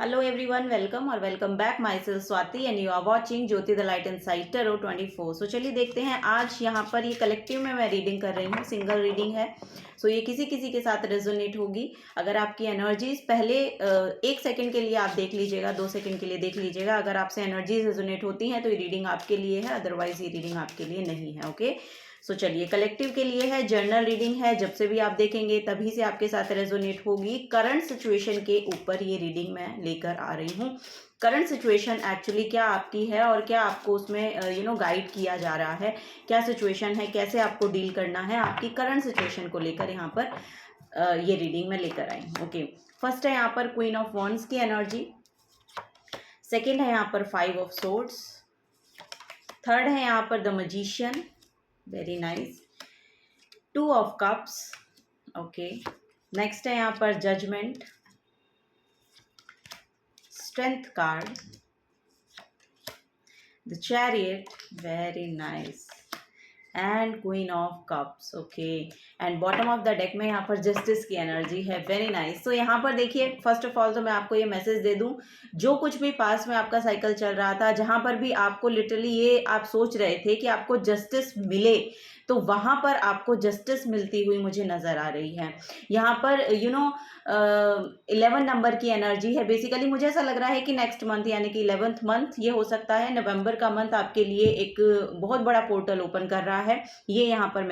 Hello everyone, welcome और welcome back. Myself Swati and you are watching Jyoti the light inside tarot 24. सो चलिए देखते हैं आज यहाँ पर ये कलेक्टिव में मैं रीडिंग कर रही हूँ, सिंगल रीडिंग है. सो ये किसी किसी के साथ रेजोनेट होगी. अगर आपकी एनर्जीज पहले 1 सेकंड के लिए आप देख लीजिएगा, 2 सेकंड के लिए देख लीजिएगा. अगर आपसे एनर्जीज रेजोनेट होती हैं तो ये रीडिंग आपके लिए है, अदरवाइज ये रीडिंग आपके लिए नहीं है. ओके, सो चलिए कलेक्टिव के लिए है, जर्नल रीडिंग है. जब से भी आप देखेंगे तभी से आपके साथ रेजोनेट होगी. करंट सिचुएशन के ऊपर ये रीडिंग मैं लेकर आ रही हूँ. करंट सिचुएशन एक्चुअली क्या आपकी है और क्या आपको उसमें गाइड किया जा रहा है, क्या सिचुएशन है, कैसे आपको डील करना है आपकी करंट सिचुएशन को लेकर यहाँ पर ये रीडिंग में लेकर आई हूँ. ओके, फर्स्ट है यहाँ पर क्वीन ऑफ वॉन्ड्स की एनर्जी. सेकेंड है यहाँ पर 5 ऑफ सोर्ड्स. थर्ड है यहाँ पर the magician. Very nice. 2 of cups. Okay, next है यहाँ पर judgement. Strength card. The chariot. Very nice. And queen of cups. Okay, and bottom of the deck में यहाँ पर जस्टिस की एनर्जी है. Very nice. तो यहाँ पर देखिए, फर्स्ट ऑफ ऑल तो मैं आपको ये मैसेज दे दूँ, जो कुछ भी पास में आपका साइकिल चल रहा था, जहाँ पर भी आपको लिटरली ये आप सोच रहे थे कि आपको जस्टिस मिले, तो वहाँ पर आपको जस्टिस मिलती हुई मुझे नज़र आ रही है. यहाँ पर 11 नंबर की एनर्जी है. बेसिकली मुझे ऐसा लग रहा है कि नेक्स्ट मंथ यानी कि 11th मंथ ये हो सकता है, नवंबर का मंथ आपके लिए एक बहुत बड़ा पोर्टल ओपन कर रहा है. ये यहाँ पर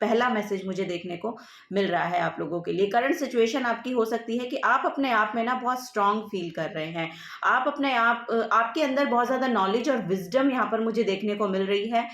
पहला मैसेज मुझे देखने को मिल रहा है आप लोगों के लिए. करंट सिचुएशन आपकी हो सकती है कि आप अपने आप में ना बहुत स्ट्रांग फील कर रहे हैं. आप अपने आप आपके अंदर बहुत ज़्यादा नॉलेज और विजडम यहाँ पर मुझे देखने को मिल रही है.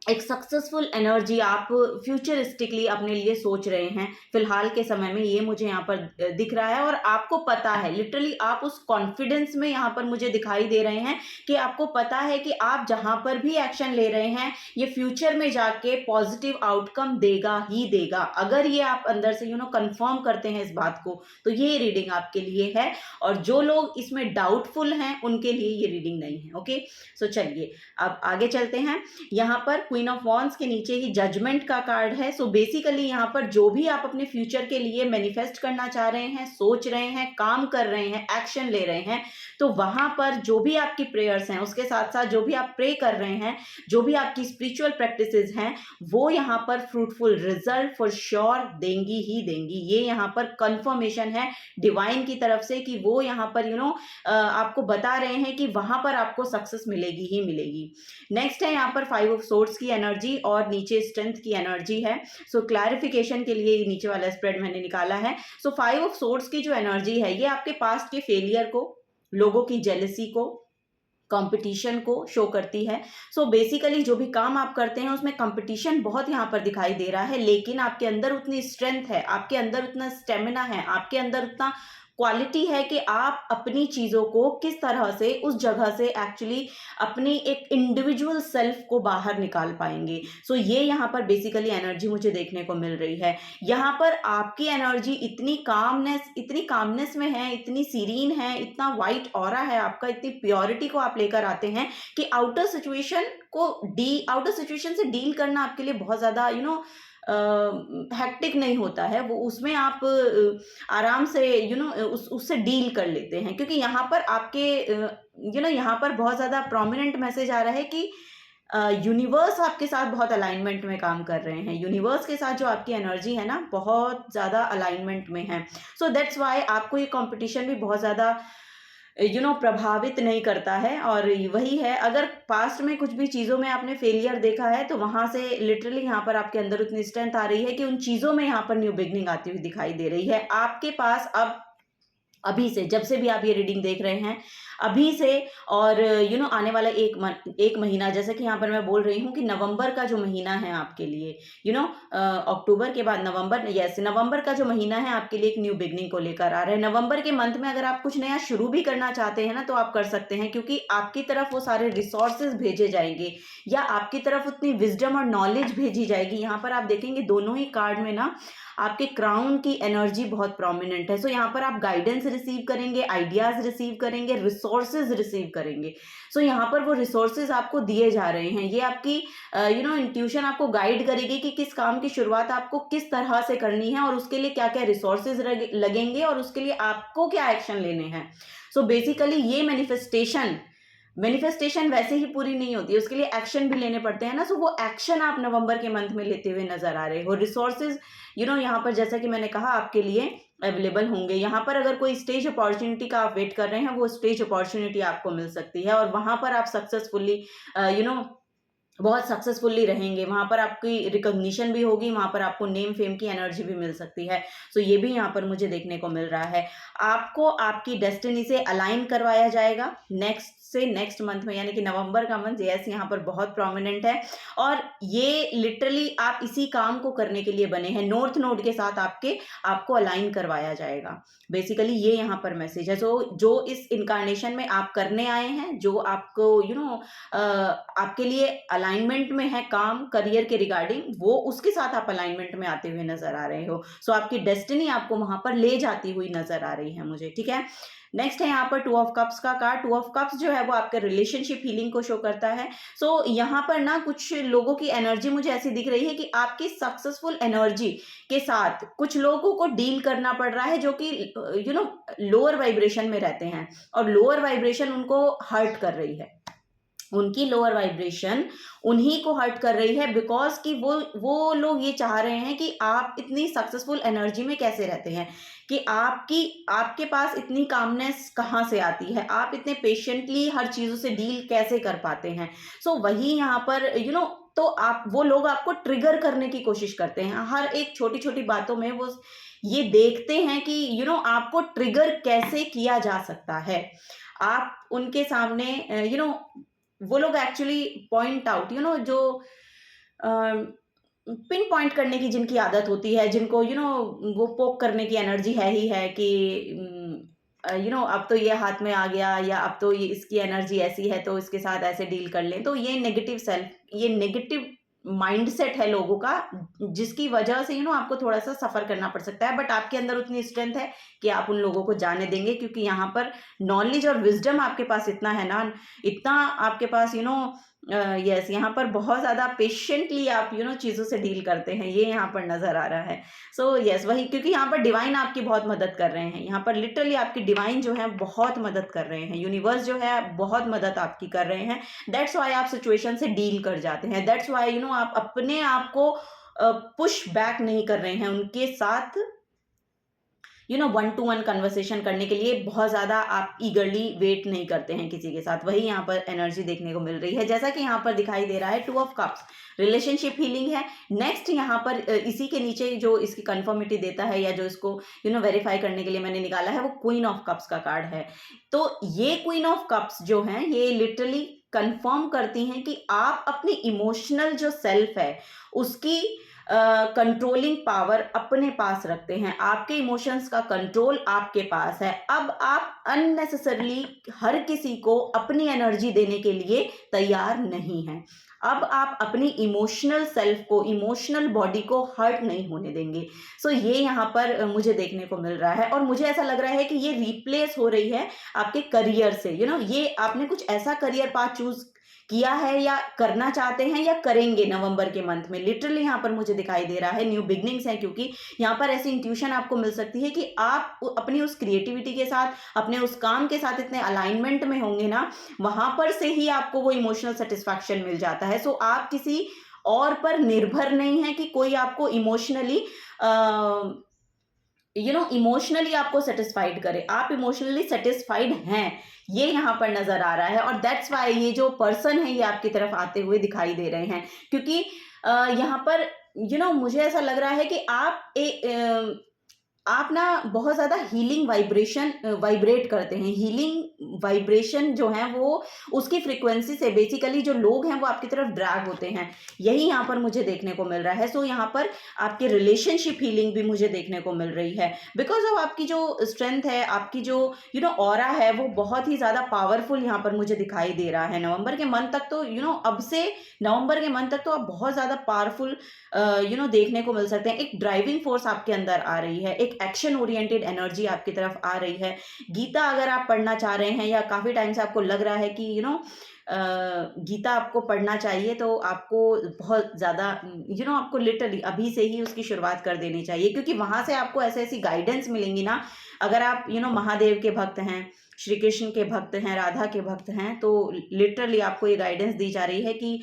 एक सक्सेसफुल एनर्जी आप फ्यूचरिस्टिकली अपने लिए सोच रहे हैं फिलहाल के समय में, ये मुझे यहाँ पर दिख रहा है. और आपको पता है, लिटरली आप उस कॉन्फिडेंस में यहाँ पर मुझे दिखाई दे रहे हैं कि आपको पता है कि आप जहाँ पर भी एक्शन ले रहे हैं ये फ्यूचर में जाके पॉजिटिव आउटकम देगा ही देगा. अगर ये आप अंदर से कंफर्म करते हैं इस बात को, तो ये रीडिंग आपके लिए है. और जो लोग इसमें डाउटफुल हैं उनके लिए ये रीडिंग नहीं है. ओके, सो चलिए अब आगे चलते हैं. यहाँ पर क्वीन ऑफ वॉन्ड्स के नीचे ही जजमेंट का कार्ड है. सो बेसिकली यहाँ पर जो भी आप अपने फ्यूचर के लिए मैनिफेस्ट करना चाह रहे हैं, सोच रहे हैं, काम कर रहे हैं, एक्शन ले रहे हैं, तो वहां पर जो भी आपकी प्रेयर्स हैं, उसके साथ साथ जो भी आप प्रे कर रहे हैं, जो भी आपकी स्पिरिचुअल प्रैक्टिसेस हैं, वो यहाँ पर फ्रूटफुल रिजल्ट फॉर श्योर देंगी ही देंगी. ये यहाँ पर कंफर्मेशन है डिवाइन की तरफ से कि वो यहाँ पर आपको बता रहे हैं कि वहां पर आपको सक्सेस मिलेगी ही मिलेगी. नेक्स्ट है यहाँ पर 5 ऑफ सोर्ड्स की एनर्जी और नीचे स्ट्रेंथ की एनर्जी है. सो क्लैरिफिकेशन के लिए नीचे वाला स्प्रेड मैंने निकाला है. सो 5 ऑफ सोर्ड्स की जो एनर्जी है ये आपके पास्ट के फेलियर को, लोगों की जेलसी को, कंपटीशन को शो करती है. सो बेसिकली जो भी काम आप करते हैं उसमें कंपटीशन बहुत यहाँ पर दिखाई दे रहा है, लेकिन आपके अंदर उतनी स्ट्रेंथ है, आपके अंदर उतना स्टेमिना है, आपके अंदर उतना क्वालिटी है कि आप अपनी चीज़ों को किस तरह से उस जगह से एक्चुअली अपनी एक इंडिविजुअल सेल्फ को बाहर निकाल पाएंगे. सो ये यहाँ पर बेसिकली एनर्जी मुझे देखने को मिल रही है. यहाँ पर आपकी एनर्जी इतनी कामनेस में है, इतनी सीरीन है, इतना वाइट ऑरा है आपका, इतनी प्योरिटी को आप लेकर आते हैं कि आउटर सिचुएशन से डील करना आपके लिए बहुत ज़्यादा हेक्टिक नहीं होता है. वो उसमें आप आराम से उससे डील कर लेते हैं, क्योंकि यहाँ पर आपके यहाँ पर बहुत ज़्यादा प्रोमिनेंट मैसेज आ रहा है कि यूनिवर्स आपके साथ बहुत अलाइनमेंट में काम कर रहे हैं. यूनिवर्स के साथ जो आपकी एनर्जी है ना, बहुत ज़्यादा अलाइनमेंट में है. सो दैट्स वाई आपको ये कंपटीशन भी बहुत ज़्यादा प्रभावित नहीं करता है. और वही है, अगर पास्ट में कुछ भी चीज़ों में आपने फेलियर देखा है तो वहाँ से लिटरली यहाँ पर आपके अंदर उतनी स्ट्रेंथ आ रही है कि उन चीज़ों में यहाँ पर न्यू बिगनिंग आती हुई दिखाई दे रही है आपके पास. अब अभी से, जब से भी आप ये रीडिंग देख रहे हैं, अभी से और आने वाला एक महीना, जैसे कि यहाँ पर मैं बोल रही हूँ कि नवंबर का जो महीना है आपके लिए अक्टूबर के बाद नवंबर का जो महीना है आपके लिए एक न्यू बिगनिंग को लेकर आ रहा है. नवंबर के मंथ में अगर आप कुछ नया शुरू भी करना चाहते हैं ना, तो आप कर सकते हैं, क्योंकि आपकी तरफ वो सारे रिसोर्सेज भेजे जाएंगे या आपकी तरफ उतनी विजडम और नॉलेज भेजी जाएगी. यहाँ पर आप देखेंगे दोनों ही कार्ड में ना आपके क्राउन की एनर्जी बहुत प्रोमिनेंट है। सो यहाँ पर आप गाइडेंस रिसीव करेंगे, आइडियाज रिसीव करेंगे, रिसोर्सेज रिसीव करेंगे। सो यहाँ पर वो रिसोर्सेज आपको दिए जा रहे हैं। ये आपकी इंट्यूशन आपको गाइड करेगी कि किस काम की शुरुआत आपको किस तरह से करनी है और उसके लिए क्या क्या रिसोर्सेज लगेंगे और उसके लिए आपको क्या एक्शन लेने हैं। सो बेसिकली ये मैनिफेस्टेशन वैसे ही पूरी नहीं होती है, उसके लिए एक्शन भी लेने पड़ते हैं ना। सो वो एक्शन आप नवंबर के मंथ में लेते हुए नजर आ रहे हो। रिसोर्सेज यहाँ पर जैसा कि मैंने कहा आपके लिए अवेलेबल होंगे। यहाँ पर अगर कोई स्टेज अपॉर्चुनिटी का आप वेट कर रहे हैं, वो स्टेज अपॉर्चुनिटी आपको मिल सकती है और वहां पर आप सक्सेसफुली बहुत सक्सेसफुली रहेंगे। वहां पर आपकी रिकॉग्निशन भी होगी, वहां पर आपको नेम फेम की एनर्जी भी मिल सकती है। सो ये भी यहाँ पर मुझे देखने को मिल रहा है। आपको आपकी डेस्टिनी से अलाइन करवाया जाएगा नेक्स्ट मंथ में, यानी कि नवंबर का मंथ यस यहाँ पर बहुत प्रोमिनेंट है और ये लिटरली आप इसी काम को करने के लिए बने हैं। नॉर्थ नोड के साथ आपको अलाइन करवाया जाएगा। बेसिकली ये यहाँ पर मैसेज है। जो इस इनकारनेशन में आप करने आए हैं, जो आपको आपके लिए अलाइनमेंट में है काम करियर के रिगार्डिंग, वो उसके साथ आप अलाइनमेंट में आते हुए नजर आ रहे हो। सो आपकी डेस्टिनी आपको वहां पर ले जाती हुई नजर आ रही है मुझे, ठीक है। नेक्स्ट है यहाँ पर 2 ऑफ कप्स का कार्ड। 2 ऑफ कप्स जो है वो आपके रिलेशनशिप हीलिंग को शो करता है। सो यहाँ पर ना कुछ लोगों की एनर्जी मुझे ऐसी दिख रही है कि आपकी सक्सेसफुल एनर्जी के साथ कुछ लोगों को डील करना पड़ रहा है जो कि लोअर वाइब्रेशन में रहते हैं और लोअर वाइब्रेशन उनको हर्ट कर रही है। उनकी लोअर वाइब्रेशन उन्हीं को हर्ट कर रही है बिकॉज कि वो लोग ये चाह रहे हैं कि आप इतनी सक्सेसफुल एनर्जी में कैसे रहते हैं, कि आपके पास इतनी कामनेस कहाँ से आती है, आप इतने पेशेंटली हर चीजों से डील कैसे कर पाते हैं। सो वही यहाँ पर तो वो लोग आपको ट्रिगर करने की कोशिश करते हैं। हर एक छोटी छोटी बातों में वो ये देखते हैं कि आपको ट्रिगर कैसे किया जा सकता है। आप उनके सामने वो लोग एक्चुअली पॉइंट आउट जो पिन पॉइंट करने की जिनकी आदत होती है, जिनको वो पोक करने की एनर्जी है ही है कि अब तो ये हाथ में आ गया, या अब तो ये इसकी एनर्जी ऐसी है तो इसके साथ ऐसे डील कर लें। तो ये नेगेटिव माइंडसेट है लोगों का, जिसकी वजह से आपको थोड़ा सा सफर करना पड़ सकता है। बट आपके अंदर उतनी स्ट्रेंथ है कि आप उन लोगों को जाने देंगे, क्योंकि यहाँ पर नॉलेज और विजडम आपके पास इतना है ना, इतना आपके पास यस यहाँ पर बहुत ज्यादा पेशेंटली आप चीजों से डील करते हैं, ये यहाँ पर नजर आ रहा है। सो यस वही, क्योंकि यहाँ पर डिवाइन आपकी बहुत मदद कर रहे हैं। यहाँ पर लिटरली आपकी डिवाइन जो है बहुत मदद कर रहे हैं, यूनिवर्स जो है बहुत मदद आपकी कर रहे हैं। दैट्स वाई आप सिचुएशन से डील कर जाते हैं। दैट्स वाई आप अपने आप को पुश बैक नहीं कर रहे हैं उनके साथ, 1-to-1 कन्वर्सेशन करने के लिए बहुत ज्यादा आप ईगरली वेट नहीं करते हैं किसी के साथ। वही यहाँ पर एनर्जी देखने को मिल रही है, जैसा कि यहाँ पर दिखाई दे रहा है 2 ऑफ कप्स रिलेशनशिप हीलिंग है। नेक्स्ट यहाँ पर इसी के नीचे जो इसकी कंफर्मिटी देता है, या जो इसको वेरीफाई करने के लिए मैंने निकाला है, वो क्वीन ऑफ कप्स का कार्ड है। तो ये क्वीन ऑफ कप्स जो है ये लिटरली कंफर्म करती हैं कि आप अपनी इमोशनल जो सेल्फ है उसकी कंट्रोलिंग पावर अपने पास रखते हैं। आपके इमोशंस का कंट्रोल आपके पास है। अब आप अननेसेसरली हर किसी को अपनी एनर्जी देने के लिए तैयार नहीं हैं। अब आप अपनी इमोशनल सेल्फ को, इमोशनल बॉडी को हर्ट नहीं होने देंगे। सो ये यहाँ पर मुझे देखने को मिल रहा है और मुझे ऐसा लग रहा है कि ये रिप्लेस हो रही है आपके करियर से। ये आपने कुछ ऐसा करियर पाथ चूज किया है या करना चाहते हैं या करेंगे नवंबर के मंथ में। लिटरली यहाँ पर मुझे दिखाई दे रहा है न्यू बिगनिंग्स है, क्योंकि यहाँ पर ऐसी इंट्यूशन आपको मिल सकती है कि आप अपनी उस क्रिएटिविटी के साथ, अपने उस काम के साथ इतने अलाइनमेंट में होंगे ना, वहां पर से ही आपको वो इमोशनल सेटिस्फैक्शन मिल जाता है। सो आप किसी और पर निर्भर नहीं है कि कोई आपको इमोशनली इमोशनली आपको सेटिस्फाइड करे। आप इमोशनली सेटिस्फाइड हैं, ये यहाँ पर नजर आ रहा है। और दैट्स वाई ये जो पर्सन है ये आपकी तरफ आते हुए दिखाई दे रहे हैं, क्योंकि यहाँ पर मुझे ऐसा लग रहा है कि आप आप ना बहुत ज़्यादा हीलिंग वाइब्रेशन वाइब्रेट करते हैं। हीलिंग वाइब्रेशन जो है वो उसकी फ्रीक्वेंसी से बेसिकली जो लोग हैं वो आपकी तरफ ड्रैग होते हैं, यही यहाँ पर मुझे देखने को मिल रहा है। सो यहाँ पर आपके रिलेशनशिप हीलिंग भी मुझे देखने को मिल रही है, बिकॉज ऑफ आपकी जो स्ट्रेंथ है, आपकी जो ऑरा है, वो बहुत ही ज़्यादा पावरफुल यहाँ पर मुझे दिखाई दे रहा है। नवंबर के मंथ तक तो अब से नवंबर के मंथ तक तो आप बहुत ज़्यादा पावरफुल देखने को मिल सकते हैं। एक ड्राइविंग फोर्स आपके अंदर आ रही है, एक एक्शन ओरिएंटेड एनर्जी आपकी तरफ आ रही है। गीता अगर आप पढ़ना चाह रहे हैं या काफ़ी टाइम से आपको लग रहा है कि गीता आपको पढ़ना चाहिए, तो आपको बहुत ज़्यादा आपको लिटरली अभी से ही उसकी शुरुआत कर देनी चाहिए, क्योंकि वहाँ से आपको ऐसे ऐसी गाइडेंस मिलेंगी ना। अगर आप महादेव के भक्त हैं, श्री कृष्ण के भक्त हैं, राधा के भक्त हैं, तो लिटरली आपको ये गाइडेंस दी जा रही है कि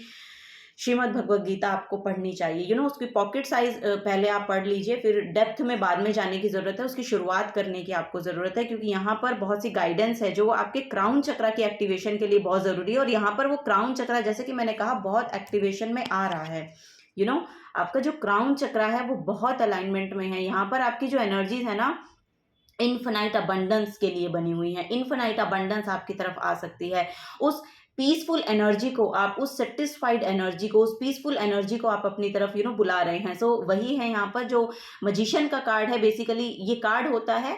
श्रीमद् भगवत गीता आपको पढ़नी चाहिए। उसकी पॉकेट साइज पहले आप पढ़ लीजिए, फिर डेप्थ में बाद में जाने की ज़रूरत है, उसकी शुरुआत करने की आपको ज़रूरत है, क्योंकि यहाँ पर बहुत सी गाइडेंस है जो आपके क्राउन चक्रा की एक्टिवेशन के लिए बहुत ज़रूरी है। और यहाँ पर वो क्राउन चक्रा, जैसे कि मैंने कहा, बहुत एक्टिवेशन में आ रहा है। आपका जो क्राउन चक्रा है वो बहुत अलाइनमेंट में है। यहाँ पर आपकी जो एनर्जीज है ना, इन्फिनाइट अबंडेंस के लिए बनी हुई है। इन्फिनाइट अबंडेंस आपकी तरफ आ सकती है। उस पीसफुल एनर्जी को आप, उस सेटिस्फाइड एनर्जी को, उस पीसफुल एनर्जी को आप अपनी तरफ बुला रहे हैं। सो वही है यहाँ पर जो मजिशियन का कार्ड है। बेसिकली ये कार्ड होता है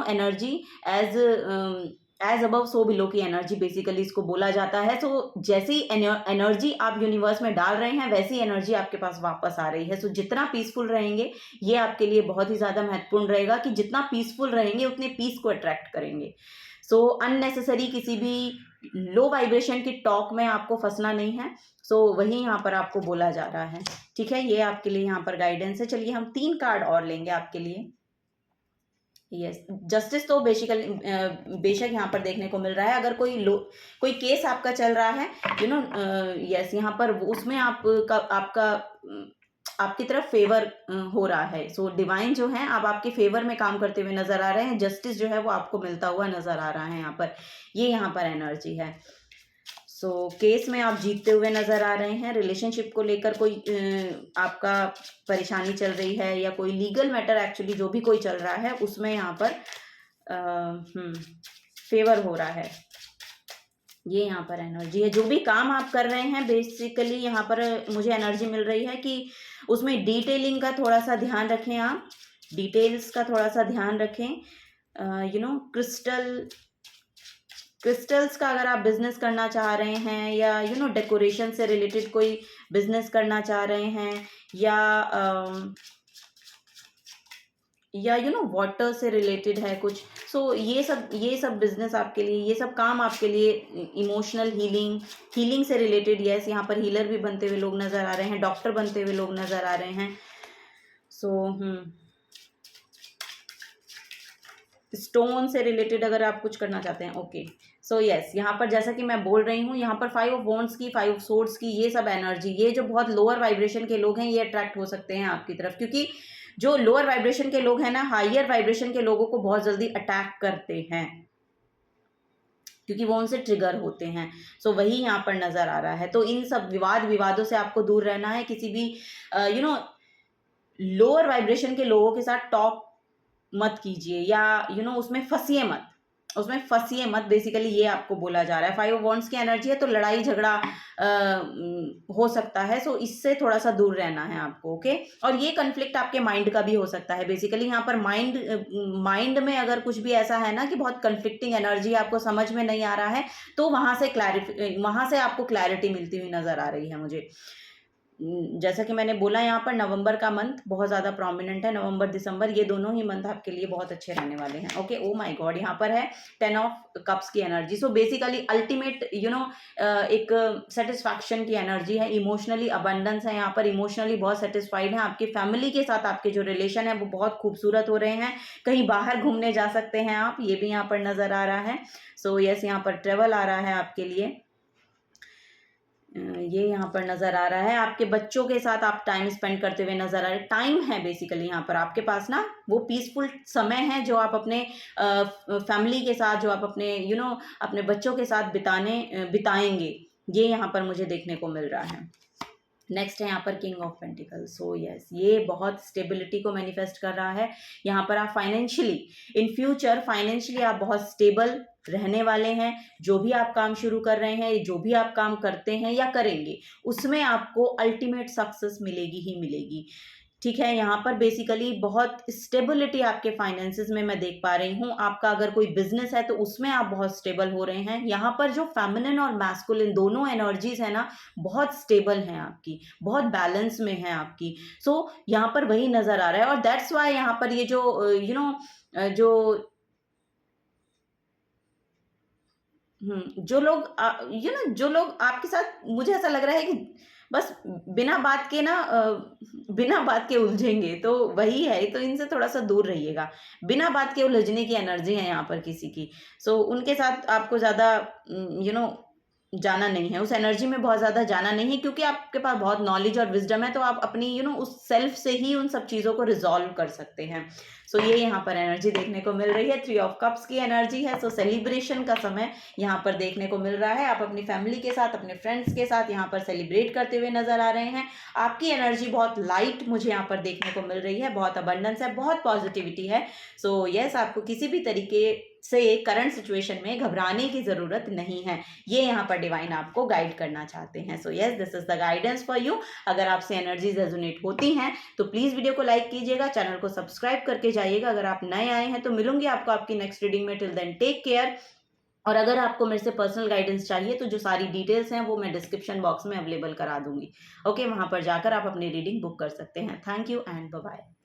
energy as above so below की एनर्जी, बेसिकली इसको बोला जाता है। सो जैसी एनर्जी आप यूनिवर्स में डाल रहे हैं, वैसी एनर्जी आपके पास वापस आ रही है। सो जितना पीसफुल रहेंगे, ये आपके लिए बहुत ही ज़्यादा महत्वपूर्ण रहेगा कि जितना पीसफुल रहेंगे उतने पीस को अट्रैक्ट करेंगे। सो अननेसेसरी किसी भी लो वाइब्रेशन की टॉक में आपको फंसना नहीं है। सो वही यहाँ पर आपको बोला जा रहा है। ठीक है, ये आपके लिए यहाँ पर गाइडेंस है। चलिए हम 3 कार्ड और लेंगे आपके लिए। यस, जस्टिस तो बेशक यहाँ पर देखने को मिल रहा है। अगर कोई केस आपका चल रहा है, यस, यहाँ पर उसमें आपका आपकी तरफ फेवर हो रहा है। सो डिवाइन जो है अब आपके फेवर में काम करते हुए नजर आ रहे हैं। जस्टिस जो है वो आपको मिलता हुआ नजर आ रहा है यहाँ पर। ये यहाँ पर एनर्जी है। सो केस में आप जीतते हुए नजर आ रहे हैं। रिलेशनशिप को लेकर कोई आपका परेशानी चल रही है, या कोई लीगल मैटर, एक्चुअली जो भी कोई चल रहा है उसमें यहाँ पर फेवर हो रहा है। ये यहाँ पर एनर्जी है। जो भी काम आप कर रहे हैं, बेसिकली यहाँ पर मुझे एनर्जी मिल रही है कि उसमें डिटेलिंग का थोड़ा सा ध्यान रखें। आप डिटेल्स का थोड़ा सा ध्यान रखें। क्रिस्टल्स का अगर आप बिजनेस करना चाह रहे हैं, या डेकोरेशन से रिलेटेड कोई बिजनेस करना चाह रहे हैं, या वाटर से रिलेटेड है कुछ। सो ये सब बिजनेस आपके लिए, ये सब काम आपके लिए इमोशनल हीलिंग से रिलेटेड। यस, यहाँ पर हीलर भी बनते हुए लोग नज़र आ रहे हैं, डॉक्टर बनते हुए लोग नज़र आ रहे हैं। सो स्टोन से रिलेटेड अगर आप कुछ करना चाहते हैं, ओके। सो यस, यहाँ पर जैसा कि मैं बोल रही हूँ, यहाँ पर 5 ऑफ वॉन्ड्स की, 5 ऑफ सोर्ड्स की, ये सब एनर्जी, ये जो बहुत लोअर वाइब्रेशन के लोग हैं, ये अट्रैक्ट हो सकते हैं आपकी तरफ, क्योंकि जो लोअर वाइब्रेशन के लोग हैं ना, हायर वाइब्रेशन के लोगों को बहुत जल्दी अटैक करते हैं, क्योंकि वो उनसे ट्रिगर होते हैं। सो वही यहाँ पर नजर आ रहा है। तो इन सब विवादों से आपको दूर रहना है। किसी भी लोअर वाइब्रेशन के लोगों के साथ टॉक मत कीजिए, या उसमें फंसिए मत। बेसिकली ये आपको बोला जा रहा है। 5 ऑफ वॉन्ड्स की एनर्जी है, तो लड़ाई झगड़ा हो सकता है। सो इससे थोड़ा सा दूर रहना है आपको, ओके। और ये कन्फ्लिक्ट आपके माइंड का भी हो सकता है। बेसिकली यहाँ पर माइंड में अगर कुछ भी ऐसा है ना कि बहुत कन्फ्लिक्टिंग एनर्जी आपको समझ में नहीं आ रहा है, तो वहाँ से आपको क्लैरिटी मिलती हुई नजर आ रही है मुझे। जैसा कि मैंने बोला, यहाँ पर नवंबर का मंथ बहुत ज़्यादा प्रोमिनेंट है। नवंबर दिसंबर, ये दोनों ही मंथ आपके लिए बहुत अच्छे रहने वाले हैं, ओके। ओ माय गॉड, यहाँ पर है 10 ऑफ कप्स की एनर्जी। सो बेसिकली अल्टीमेट एक सेटिस्फैक्शन की एनर्जी है। इमोशनली अबंडेंस है यहाँ पर, इमोशनली बहुत सेटिस्फाइड है। आपकी फैमिली के साथ आपके जो रिलेशन है वो बहुत खूबसूरत हो रहे हैं। कहीं बाहर घूमने जा सकते हैं आप, ये भी यहाँ पर नज़र आ रहा है। सो यस, यहाँ पर ट्रेवल आ रहा है आपके लिए, ये यहाँ पर नज़र आ रहा है। आपके बच्चों के साथ आप टाइम स्पेंड करते हुए नज़र आ रहे हैं। टाइम है बेसिकली यहाँ पर आपके पास ना, वो पीसफुल समय है जो आप अपने फैमिली के साथ, जो आप अपने अपने बच्चों के साथ बिताएंगे। ये यहाँ पर मुझे देखने को मिल रहा है। नेक्स्ट है यहाँ पर king of pentacle. So yes, ये बहुत स्टेबिलिटी को मैनिफेस्ट कर रहा है। यहाँ पर आप फाइनेंशियली, इन फ्यूचर फाइनेंशियली आप बहुत स्टेबल रहने वाले हैं। जो भी आप काम शुरू कर रहे हैं, जो भी आप काम करते हैं या करेंगे, उसमें आपको अल्टीमेट सक्सेस मिलेगी ही मिलेगी। ठीक है, यहाँ पर बेसिकली बहुत स्टेबिलिटी आपके फाइनेंसेस में मैं देख पा रही हूँ। आपका अगर कोई बिजनेस है तो उसमें आप बहुत स्टेबल हो रहे हैं। यहाँ पर जो फेमिनिन और मैस्कुलिन दोनों एनर्जीज है ना, बहुत स्टेबल हैं आपकी, बहुत बैलेंस में है आपकी। सो यहाँ पर वही नजर आ रहा है। और दैट्स वाई यहाँ पर ये जो जो जो लोग जो लोग आपके साथ, मुझे ऐसा लग रहा है कि बस बिना बात के ना बिना बात के उलझेंगे, तो वही है। तो इनसे थोड़ा सा दूर रहिएगा। बिना बात के उलझने की एनर्जी है यहाँ पर किसी की। सो उनके साथ आपको ज़्यादा जाना नहीं है, उस एनर्जी में बहुत ज़्यादा जाना नहीं है, क्योंकि आपके पास बहुत नॉलेज और विजडम है। तो आप अपनी उस सेल्फ से ही उन सब चीज़ों को रिजॉल्व कर सकते हैं। सो ये यहाँ पर एनर्जी देखने को मिल रही है। 3 ऑफ कप्स की एनर्जी है। सो सेलिब्रेशन का समय यहाँ पर देखने को मिल रहा है। आप अपनी फैमिली के साथ, अपने फ्रेंड्स के साथ यहाँ पर सेलिब्रेट करते हुए नजर आ रहे हैं। आपकी एनर्जी बहुत लाइट मुझे यहाँ पर देखने को मिल रही है, बहुत अबंडेंस है, बहुत पॉजिटिविटी है। सो यस, आपको किसी भी तरीके से करंट सिचुएशन में घबराने की ज़रूरत नहीं है। ये यहाँ पर डिवाइन आपको गाइड करना चाहते हैं। So yes, this is the guidance for you. अगर आपसे एनर्जीज रेजोनेट होती हैं तो प्लीज़ वीडियो को लाइक कीजिएगा, चैनल को सब्सक्राइब करके जाइएगा। अगर आप नए आए हैं तो मिलूंगी आपको आपकी नेक्स्ट रीडिंग में। Till then take care. और अगर आपको मेरे से पर्सनल गाइडेंस चाहिए तो जो सारी डिटेल्स हैं वो मैं डिस्क्रिप्शन बॉक्स में अवेलेबल करा दूंगी। ओके, वहाँ पर जाकर आप अपनी रीडिंग बुक कर सकते हैं। Thank you and bye bye.